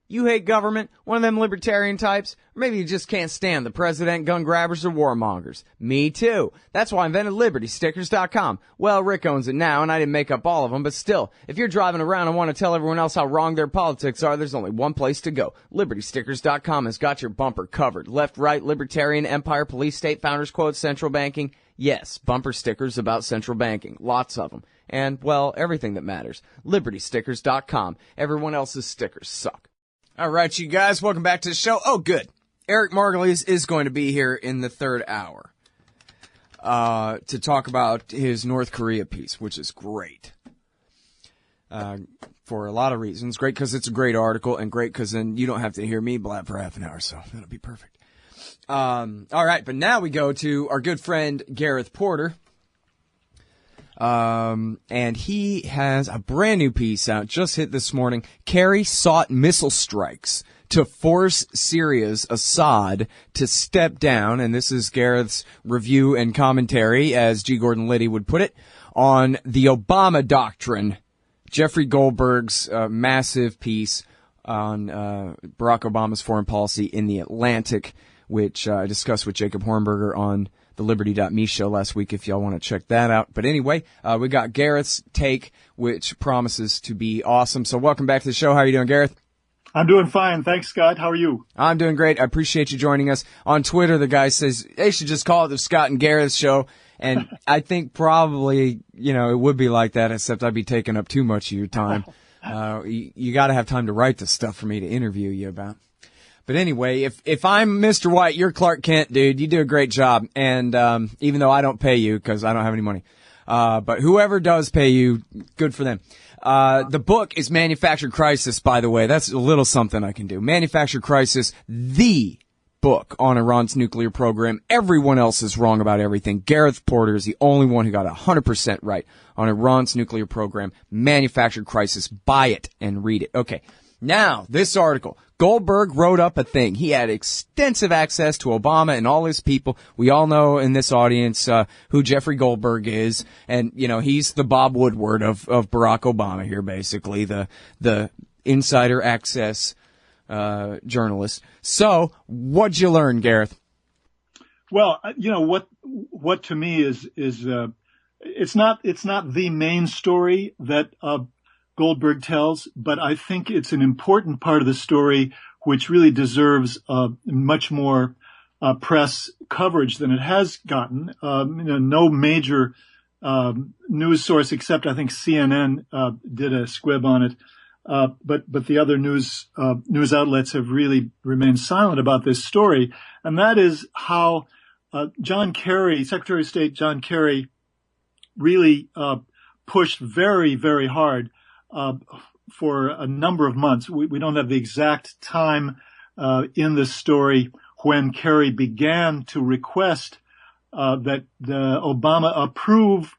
You hate government, one of them libertarian types, or maybe you just can't stand the president, gun grabbers, or warmongers. Me too. That's why I invented LibertyStickers.com. Well, Rick owns it now, and I didn't make up all of them, but still, if you're driving around and want to tell everyone else how wrong their politics are, there's only one place to go. LibertyStickers.com has got your bumper covered. Left, right, libertarian, empire, police, state, founders quotes, central banking. Yes, bumper stickers about central banking. Lots of them. And, well, everything that matters. LibertyStickers.com. Everyone else's stickers suck. All right, you guys, welcome back to the show. Oh, good. Eric Margulies is going to be here in the third hour to talk about his North Korea piece, which is great for a lot of reasons. Great because it's a great article, and great because then you don't have to hear me blab for half an hour, so that'll be perfect. All right, but now we go to our good friend Gareth Porter. And he has a brand new piece out, just hit this morning. Kerry sought missile strikes to force Syria's Assad to step down, and this is Gareth's review and commentary, as G. Gordon Liddy would put it, on the Obama doctrine. Jeffrey Goldberg's massive piece on Barack Obama's foreign policy in The Atlantic, which I discussed with Jacob Hornberger on the Liberty.me show last week, if y'all want to check that out. But anyway, we got Gareth's take, which promises to be awesome. So welcome back to the show. How are you doing, Gareth? I'm doing fine. Thanks, Scott. How are you? I'm doing great. I appreciate you joining us. On Twitter, the guy says they should just call it the Scott and Gareth show. And I think probably, it would be like that, except I'd be taking up too much of your time. You got to have time to write the stuff for me to interview you about. But anyway, if I'm Mr. White, you're Clark Kent, dude. You do a great job. And even though I don't pay you because I don't have any money. But whoever does pay you, good for them. The book is Manufactured Crisis, by the way. That's a little something I can do. Manufactured Crisis, the book on Iran's nuclear program. Everyone else is wrong about everything. Gareth Porter is the only one who got 100% right on Iran's nuclear program. Manufactured Crisis. Buy it and read it. Okay. Now, this article. Goldberg wrote up a thing. He had extensive access to Obama and all his people. We all know in this audience who Jeffrey Goldberg is. And, he's the Bob Woodward of Barack Obama here, basically, the insider access journalist. So, what'd you learn, Gareth? Well, what to me is it's not the main story that Goldberg tells, but I think it's an important part of the story which really deserves much more press coverage than it has gotten. No major news source except I think CNN did a squib on it, but the other news outlets have really remained silent about this story, and that is how John Kerry, Secretary of State John Kerry, really pushed very, very hard for a number of months. We don't have the exact time in this story when Kerry began to request that Obama approve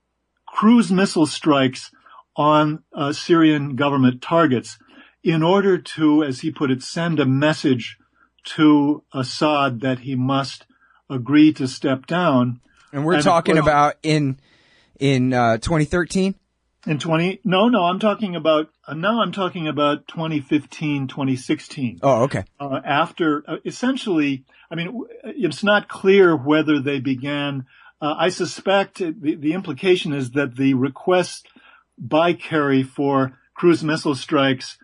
cruise missile strikes on Syrian government targets in order to, as he put it, send a message to Assad that he must agree to step down. And we're talking about in 2013? I'm talking about 2015, 2016. Oh, okay. After, essentially, it's not clear whether they began, I suspect the implication is that the request by Kerry for cruise missile strikes,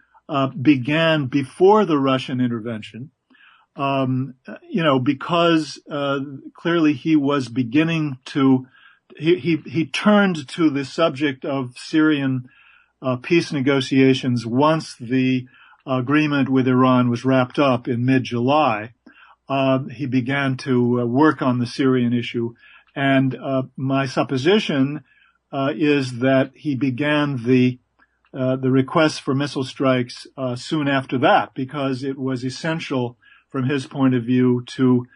began before the Russian intervention. Because, clearly he was beginning to, he turned to the subject of Syrian peace negotiations once the agreement with Iran was wrapped up in mid-July. He began to work on the Syrian issue, and my supposition is that he began the request for missile strikes soon after that, because it was essential from his point of view to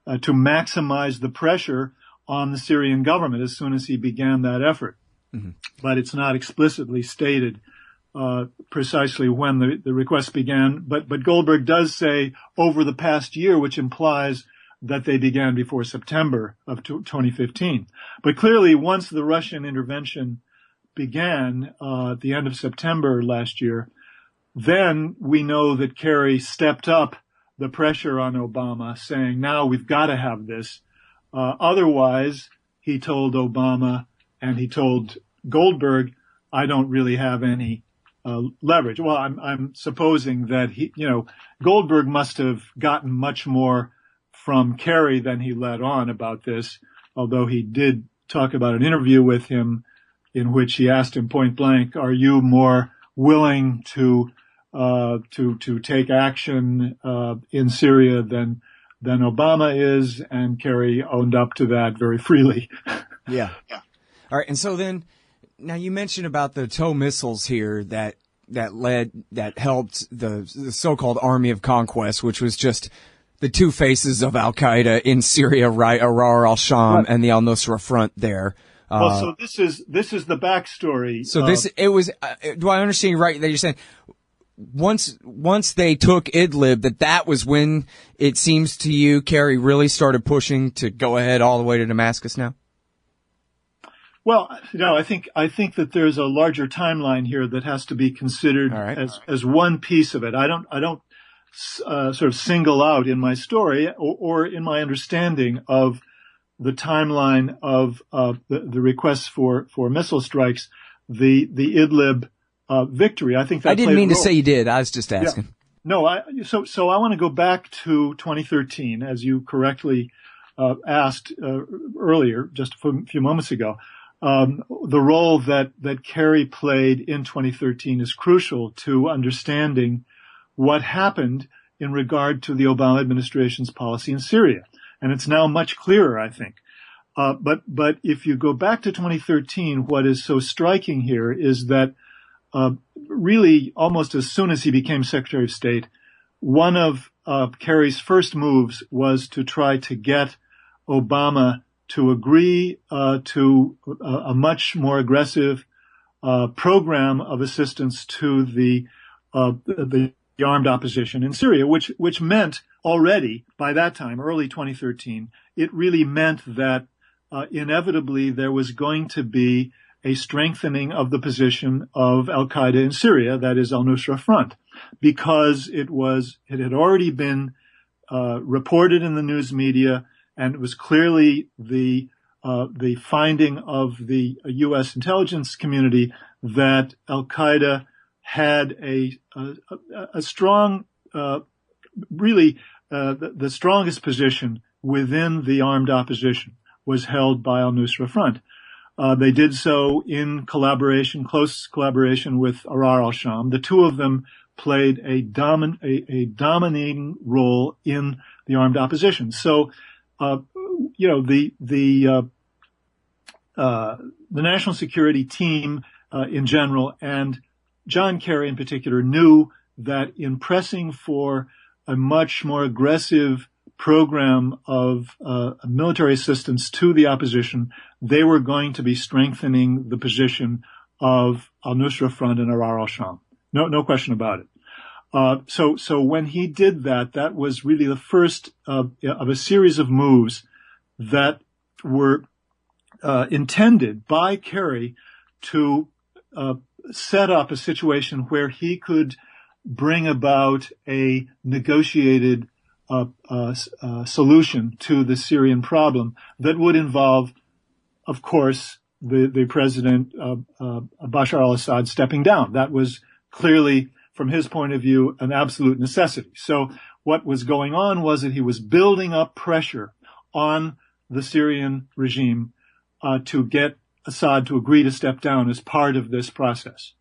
maximize the pressure on the Syrian government as soon as he began that effort. Mm-hmm. But it's not explicitly stated precisely when the request began. But Goldberg does say over the past year, which implies that they began before September of 2015. But clearly, once the Russian intervention began at the end of September last year, Then we know that Kerry stepped up the pressure on Obama, saying, now we've got to have this. Otherwise, he told Obama and he told Goldberg, I don't really have any leverage. Well, I'm supposing that Goldberg must have gotten much more from Kerry than he let on about this, although he did talk about an interview with him in which he asked him point blank, are you more willing to take action in Syria than Obama is? And Kerry owned up to that very freely. Yeah. All right. And so then, now you mentioned about the TOW missiles here that helped the so-called Army of Conquest, which was just the two faces of Al-Qaeda in Syria, right? Arar al-Sham Right. and the al-Nusra Front there. Well, so this is the backstory. So do I understand you right that you're saying once they took Idlib, that was when it seems to you, Kerry really started pushing to go ahead all the way to Damascus now? Well, I think that there's a larger timeline here that has to be considered as one piece of it. I don't sort of single out in my story or in my understanding of the timeline of the requests for missile strikes, the Idlib victory. I think that I didn't mean to say you did. I was just asking. Yeah. No, so I want to go back to 2013, as you correctly asked earlier, just a few moments ago. The role that Kerry played in 2013 is crucial to understanding what happened in regard to the Obama administration's policy in Syria. And it's now much clearer, I think. But if you go back to 2013, what is so striking here is that really almost as soon as he became Secretary of State, one of Kerry's first moves was to try to get Obama to agree to a much more aggressive program of assistance to the armed opposition in Syria, which meant already by that time, early 2013, it really meant that inevitably there was going to be a strengthening of the position of al-Qaeda in Syria, that is al-Nusra Front, because it had already been reported in the news media, and it was clearly the finding of the U.S. intelligence community that al-Qaeda had a strong, really the strongest position within the armed opposition was held by al-Nusra Front. They did so in close collaboration with Arar al-Sham. The two of them played a dominating role in the armed opposition. So, the national security team in general and John Kerry in particular knew that in pressing for a much more aggressive program of military assistance to the opposition, they were going to be strengthening the position of al-Nusra Front and Arar al-Sham. No question about it. So when he did that, that was really the first of a series of moves that were intended by Kerry to set up a situation where he could bring about a negotiated solution to the Syrian problem that would involve, of course, the president Bashar al-Assad stepping down. That was clearly, from his point of view, an absolute necessity. So what was going on was that he was building up pressure on the Syrian regime to get Assad to agree to step down as part of this process.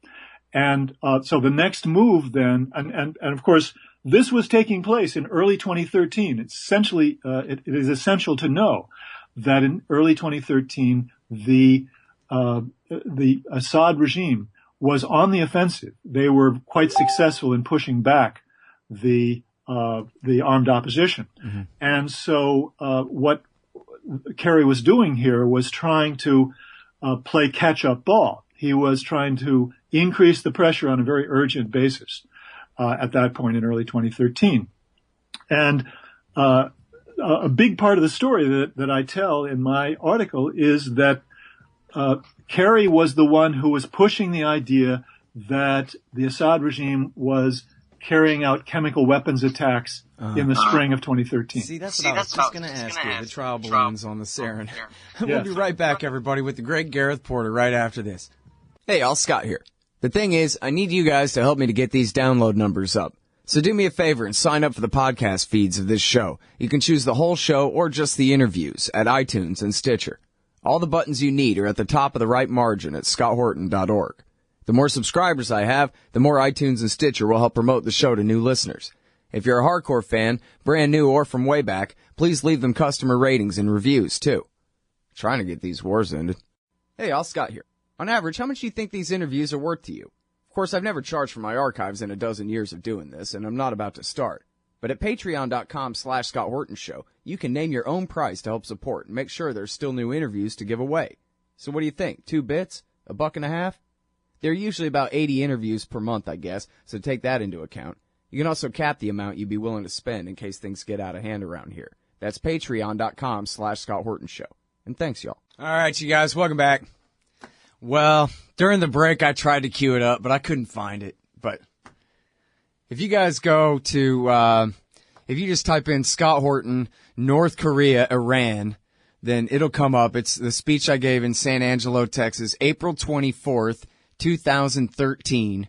And so the next move then, and of course, this was taking place in early 2013. It's essentially, it is essential to know that in early 2013, the Assad regime was on the offensive. They were quite successful in pushing back the armed opposition. Mm-hmm. And so what Kerry was doing here was trying to play catch-up ball. He was trying to increase the pressure on a very urgent basis at that point in early 2013. And a big part of the story that I tell in my article is that Kerry was the one who was pushing the idea that the Assad regime was carrying out chemical weapons attacks in the spring of 2013. See, that's what I was just going to ask you, the trial balloons on the Syrian. We'll be right back, everybody, with the great Gareth Porter right after this. Hey, all, Scott here. The thing is, I need you guys to help me to get these download numbers up. So do me a favor and sign up for the podcast feeds of this show. You can choose the whole show or just the interviews at iTunes and Stitcher. All the buttons you need are at the top of the right margin at scotthorton.org. The more subscribers I have, the more iTunes and Stitcher will help promote the show to new listeners. If you're a hardcore fan, brand new or from way back, please leave them customer ratings and reviews, too. Trying to get these wars ended. Hey, all, Scott here. On average, how much do you think these interviews are worth to you? Of course, I've never charged for my archives in a dozen years of doing this, and I'm not about to start. But at patreon.com/Scott Horton Show, you can name your own price to help support and make sure there's still new interviews to give away. So what do you think? 2 bits? $1.50? There are usually about 80 interviews per month, I guess, so take that into account. You can also cap the amount you'd be willing to spend in case things get out of hand around here. That's patreon.com/Scott Horton Show. And thanks, y'all. All right, you guys, welcome back. Well, during the break, I tried to queue it up, but I couldn't find it. But if you guys go to, if you just type in Scott Horton, North Korea, Iran, then it'll come up. It's the speech I gave in San Angelo, Texas, April 24th, 2013.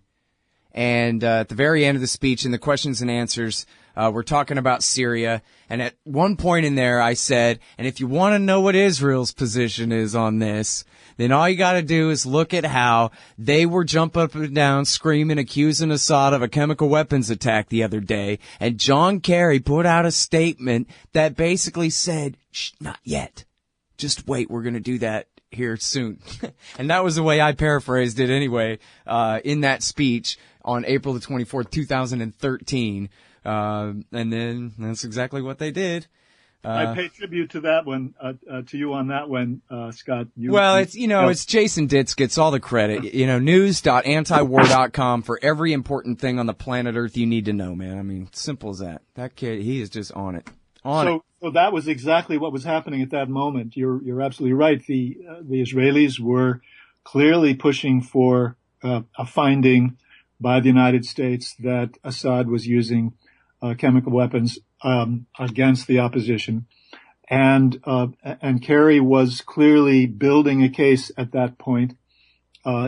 And at the very end of the speech, in the questions and answers, we're talking about Syria. And at one point in there, I said, and if you want to know what Israel's position is on this, then all you got to do is look at how they were jumping up and down, screaming, accusing Assad of a chemical weapons attack the other day. And John Kerry put out a statement that basically said, shh, not yet. Just wait, we're going to do that here soon. And that was the way I paraphrased it anyway, in that speech on April the 24th, 2013. And then that's exactly what they did. I pay tribute to that one, to you on that one, Scott. It's Jason Ditz gets all the credit. News.antiwar.com for every important thing on the planet Earth you need to know, man. I mean, simple as that. That kid, he is just on it. So that was exactly what was happening at that moment. You're absolutely right. The Israelis were clearly pushing for a finding by the United States that Assad was using chemical weapons against the opposition, and Kerry was clearly building a case at that point.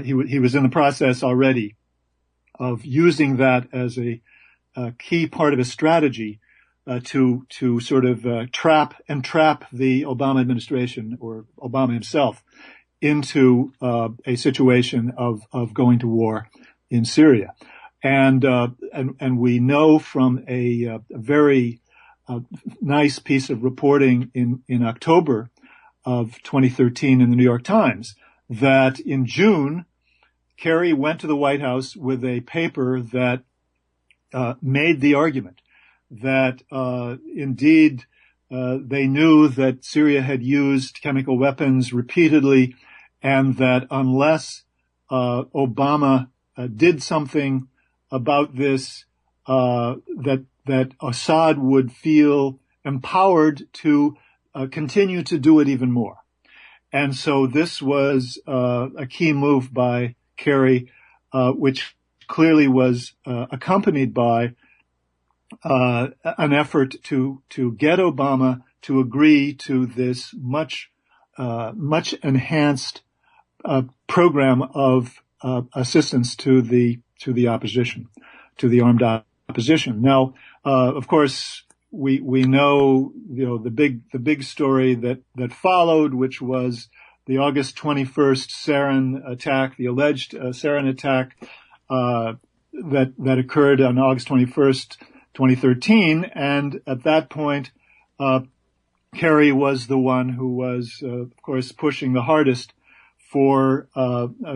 He was in the process already of using that as a key part of his strategy to sort of trap the Obama administration or Obama himself into a situation of going to war in Syria. And we know from a very nice piece of reporting in October of 2013 in the New York Times that in June, Kerry went to the White House with a paper that made the argument that indeed they knew that Syria had used chemical weapons repeatedly, and that unless Obama did something about this, that Assad would feel empowered to continue to do it even more. And so this was a key move by Kerry, which clearly was accompanied by an effort to get Obama to agree to this much enhanced program of assistance to the opposition, to the armed opposition. Now, of course, we know, the big story that followed, which was the August 21st sarin attack, the alleged sarin attack, that occurred on August 21st, 2013. And at that point, Kerry was the one who was, of course, pushing the hardest for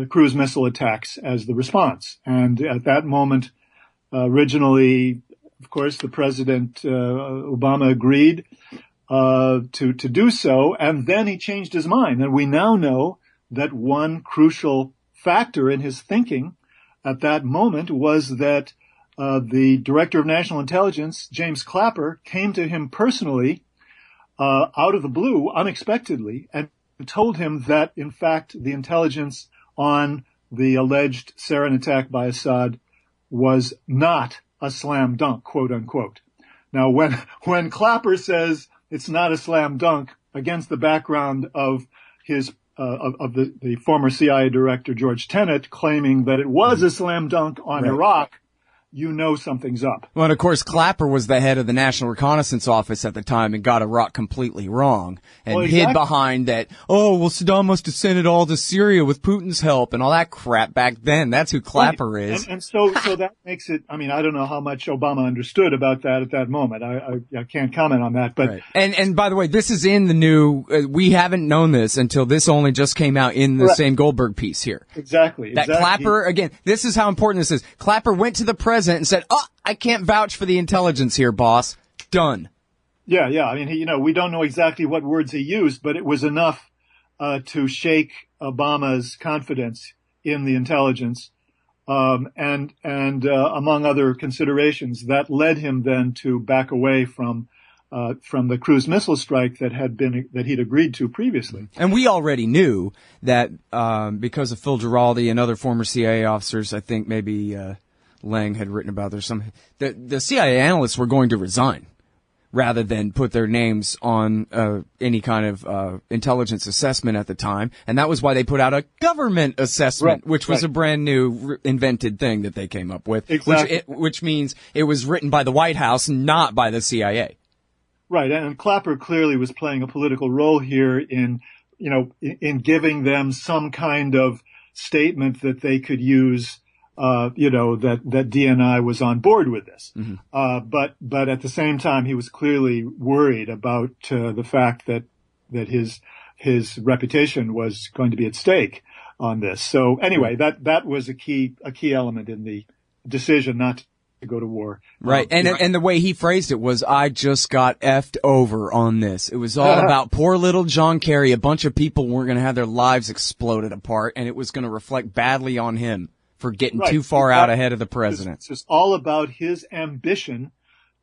cruise missile attacks as the response. And at that moment, originally, of course, the President Obama agreed to do so, and then he changed his mind. And we now know that one crucial factor in his thinking at that moment was that the Director of National Intelligence, James Clapper, came to him personally out of the blue, unexpectedly, and told him that, in fact, the intelligence on the alleged sarin attack by Assad was not a slam dunk, quote unquote. Now, when Clapper says it's not a slam dunk against the background of his of the former CIA director George Tenet claiming that it was a slam dunk on Iraq, you know something's up. Well, and of course, Clapper was the head of the National Reconnaissance Office at the time and got Iraq completely wrong and hid behind that, Saddam must have sent it all to Syria with Putin's help and all that crap back then. That's who Clapper is. And so that makes it, I mean, I don't know how much Obama understood about that at that moment. I can't comment on that, but. Right. And by the way, this is in the new, we haven't known this until this only just came out in the same Goldberg piece here. Exactly. That Clapper, again, this is how important this is. Clapper went to the president and said, I can't vouch for the intelligence here, boss. Done. Yeah. I mean, we don't know exactly what words he used, but it was enough to shake Obama's confidence in the intelligence, and among other considerations, that led him then to back away from the cruise missile strike that he'd agreed to previously. And we already knew that because of Phil Giraldi and other former CIA officers, I think maybe Lang had written about there's some the CIA analysts were going to resign rather than put their names on any kind of intelligence assessment at the time, and that was why they put out a government assessment, which was a brand new invented thing that they came up with, which means it was written by the White House, not by the CIA. Right, and Clapper clearly was playing a political role here in giving them some kind of statement that they could use. That DNI was on board with this. Mm-hmm. But at the same time, he was clearly worried about the fact that his reputation was going to be at stake on this. So anyway, that was a key element in the decision not to go to war. Right. And the way he phrased it was, I just got effed over on this. It was all about poor little John Kerry. A bunch of people weren't going to have their lives exploded apart, and it was going to reflect badly on him for getting too far out ahead of the president. It's just all about his ambition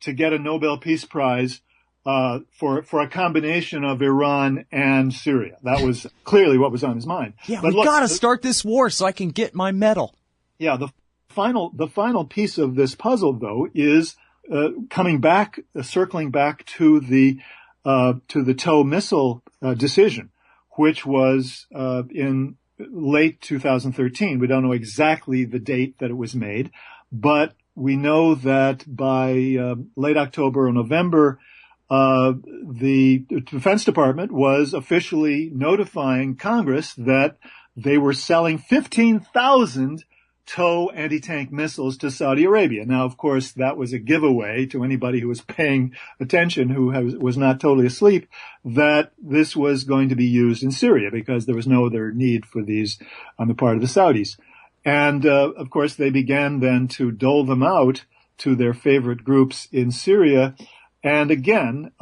to get a Nobel Peace Prize for a combination of Iran and Syria. That was clearly what was on his mind. Yeah, we got to start this war so I can get my medal. Yeah, the final piece of this puzzle, though, is circling back to the TOW missile decision, which was in late 2013. We don't know exactly the date that it was made, but we know that by late October or November, the Defense Department was officially notifying Congress that they were selling 15,000 TOW anti-tank missiles to Saudi Arabia. Now, of course, that was a giveaway to anybody who was paying attention, who was not totally asleep, that this was going to be used in Syria because there was no other need for these on the part of the Saudis. And, of course, they began then to dole them out to their favorite groups in Syria. And again,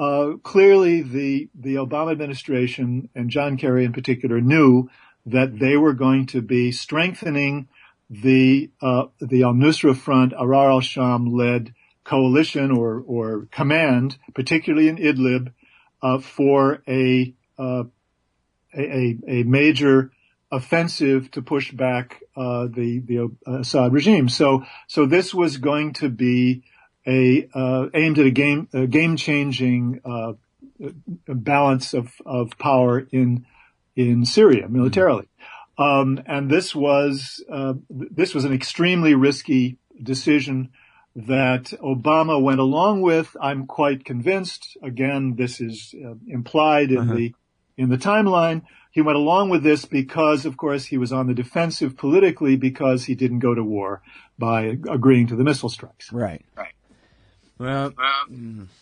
clearly the Obama administration and John Kerry in particular knew that they were going to be strengthening the al-Nusra Front, Arar al-Sham led coalition or command, particularly in Idlib, for a major offensive to push back the Assad regime. So this was going to be aimed at a game changing balance of power in Syria militarily. And this was an extremely risky decision that Obama went along with. I'm quite convinced. Again, this is implied in the timeline. He went along with this because, of course, he was on the defensive politically because he didn't go to war by agreeing to the missile strikes. Right. Well,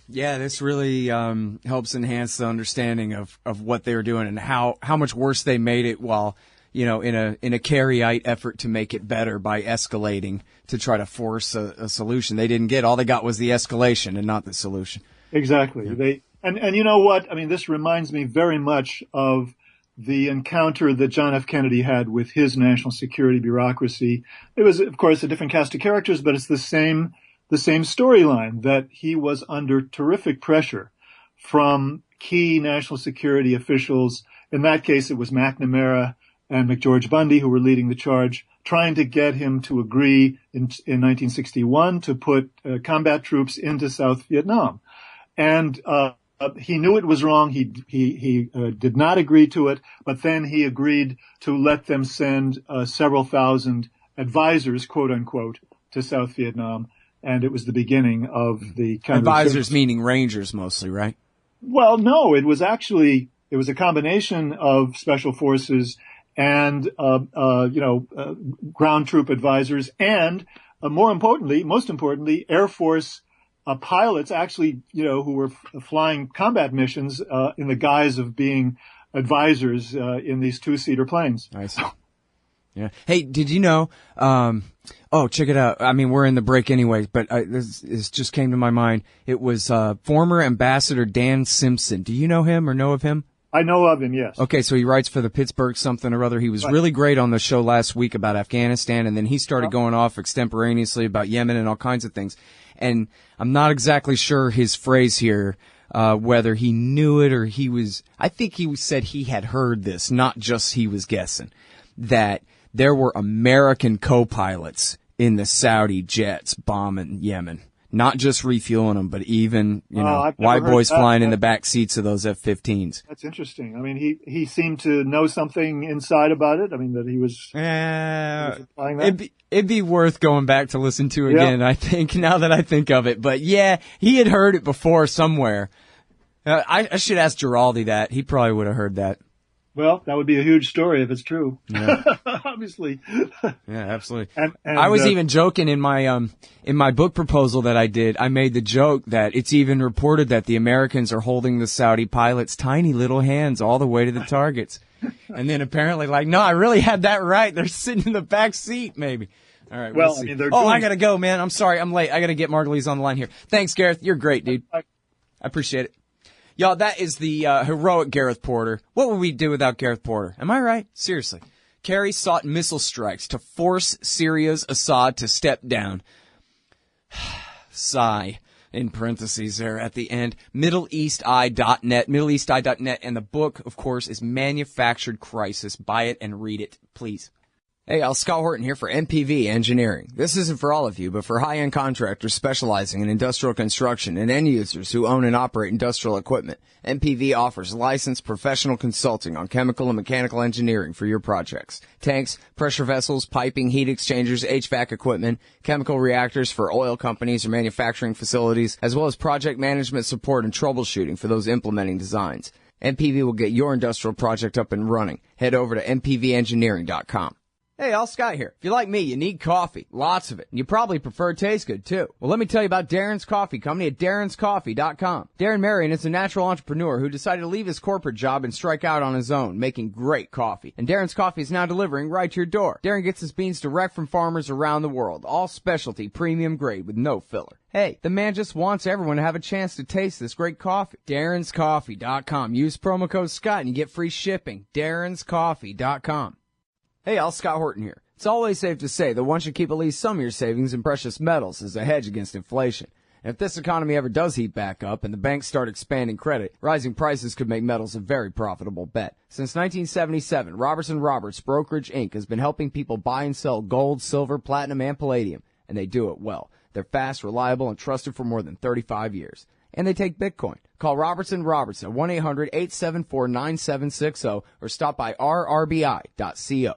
yeah, this really helps enhance the understanding of what they were doing and how much worse they made it while, in a Kerryite effort to make it better by escalating to try to force a solution. They didn't get, all they got was the escalation and not the solution. Exactly. Yeah. And you know what? I mean, this reminds me very much of the encounter that John F. Kennedy had with his national security bureaucracy. It was, of course, a different cast of characters, but it's the same storyline, that he was under terrific pressure from key national security officials. In that case, it was McNamara and McGeorge Bundy who were leading the charge trying to get him to agree in 1961 to put combat troops into South Vietnam. And he knew it was wrong. He did not agree to it, but then he agreed to let them send several thousand advisors, quote unquote, to South Vietnam. And it was the beginning of the advisors, meaning Rangers mostly, right? Well, no, it was a combination of special forces and, ground troop advisors and, most importantly, Air Force pilots actually, who were flying combat missions, in the guise of being advisors, in these two-seater planes. I see. Yeah. Hey, did you know, check it out. I mean, we're in the break anyway, but this just came to my mind. It was, former Ambassador Dan Simpson. Do you know him or know of him? I know of him, yes. Okay, so he writes for the Pittsburgh something or other. He was really great on the show last week about Afghanistan, and then he started going off extemporaneously about Yemen and all kinds of things. And I'm not exactly sure his phrase here, whether he knew it or I think he said he had heard this, not just he was guessing, that there were American co-pilots in the Saudi jets bombing Yemen. Not just refueling them, but even, white boys flying in the back seats of those F-15s. That's interesting. I mean, he seemed to know something inside about it. I mean, that he was implying that. It'd be worth going back to listen to again, I think, now that I think of it. But yeah, he had heard it before somewhere. I should ask Giraldi that. He probably would have heard that. Well, that would be a huge story if it's true. Yeah. Obviously. Yeah, absolutely. And I was even joking in my book proposal that I did. I made the joke that it's even reported that the Americans are holding the Saudi pilots' tiny little hands all the way to the targets. And then apparently no, I really had that right. They're sitting in the back seat, maybe. All right. Well, see. I mean, they're I gotta go, man. I'm sorry. I'm late. I gotta get Margulies on the line here. Thanks, Gareth. You're great, dude. I appreciate it. Y'all, that is the heroic Gareth Porter. What would we do without Gareth Porter? Am I right? Seriously. Kerry sought missile strikes to force Syria's Assad to step down. Sigh, in parentheses there at the end. MiddleEastEye.net, MiddleEastEye.net, and the book, of course, is Manufactured Crisis. Buy it and read it, please. Hey, Scott Horton here for MPV Engineering. This isn't for all of you, but for high-end contractors specializing in industrial construction and end users who own and operate industrial equipment. MPV offers licensed professional consulting on chemical and mechanical engineering for your projects. Tanks, pressure vessels, piping, heat exchangers, HVAC equipment, chemical reactors for oil companies or manufacturing facilities, as well as project management support and troubleshooting for those implementing designs. MPV will get your industrial project up and running. Head over to mpvengineering.com. Hey, Scott here. If you're like me, you need coffee. Lots of it. And you probably prefer it tastes good, too. Well, let me tell you about Darren's Coffee Company at darrenscoffee.com. Darren Marion is a natural entrepreneur who decided to leave his corporate job and strike out on his own, making great coffee. And Darren's Coffee is now delivering right to your door. Darren gets his beans direct from farmers around the world. All specialty, premium grade with no filler. Hey, the man just wants everyone to have a chance to taste this great coffee. darrenscoffee.com. Use promo code Scott and you get free shipping. darrenscoffee.com. Hey, Scott Horton here. It's always safe to say that one should keep at least some of your savings in precious metals as a hedge against inflation. And if this economy ever does heat back up and the banks start expanding credit, rising prices could make metals a very profitable bet. Since 1977, Robertson Roberts Brokerage Inc. has been helping people buy and sell gold, silver, platinum, and palladium, and they do it well. They're fast, reliable, and trusted for more than 35 years. And they take Bitcoin. Call Robertson Roberts at 1-800-874-9760 or stop by rrbi.co.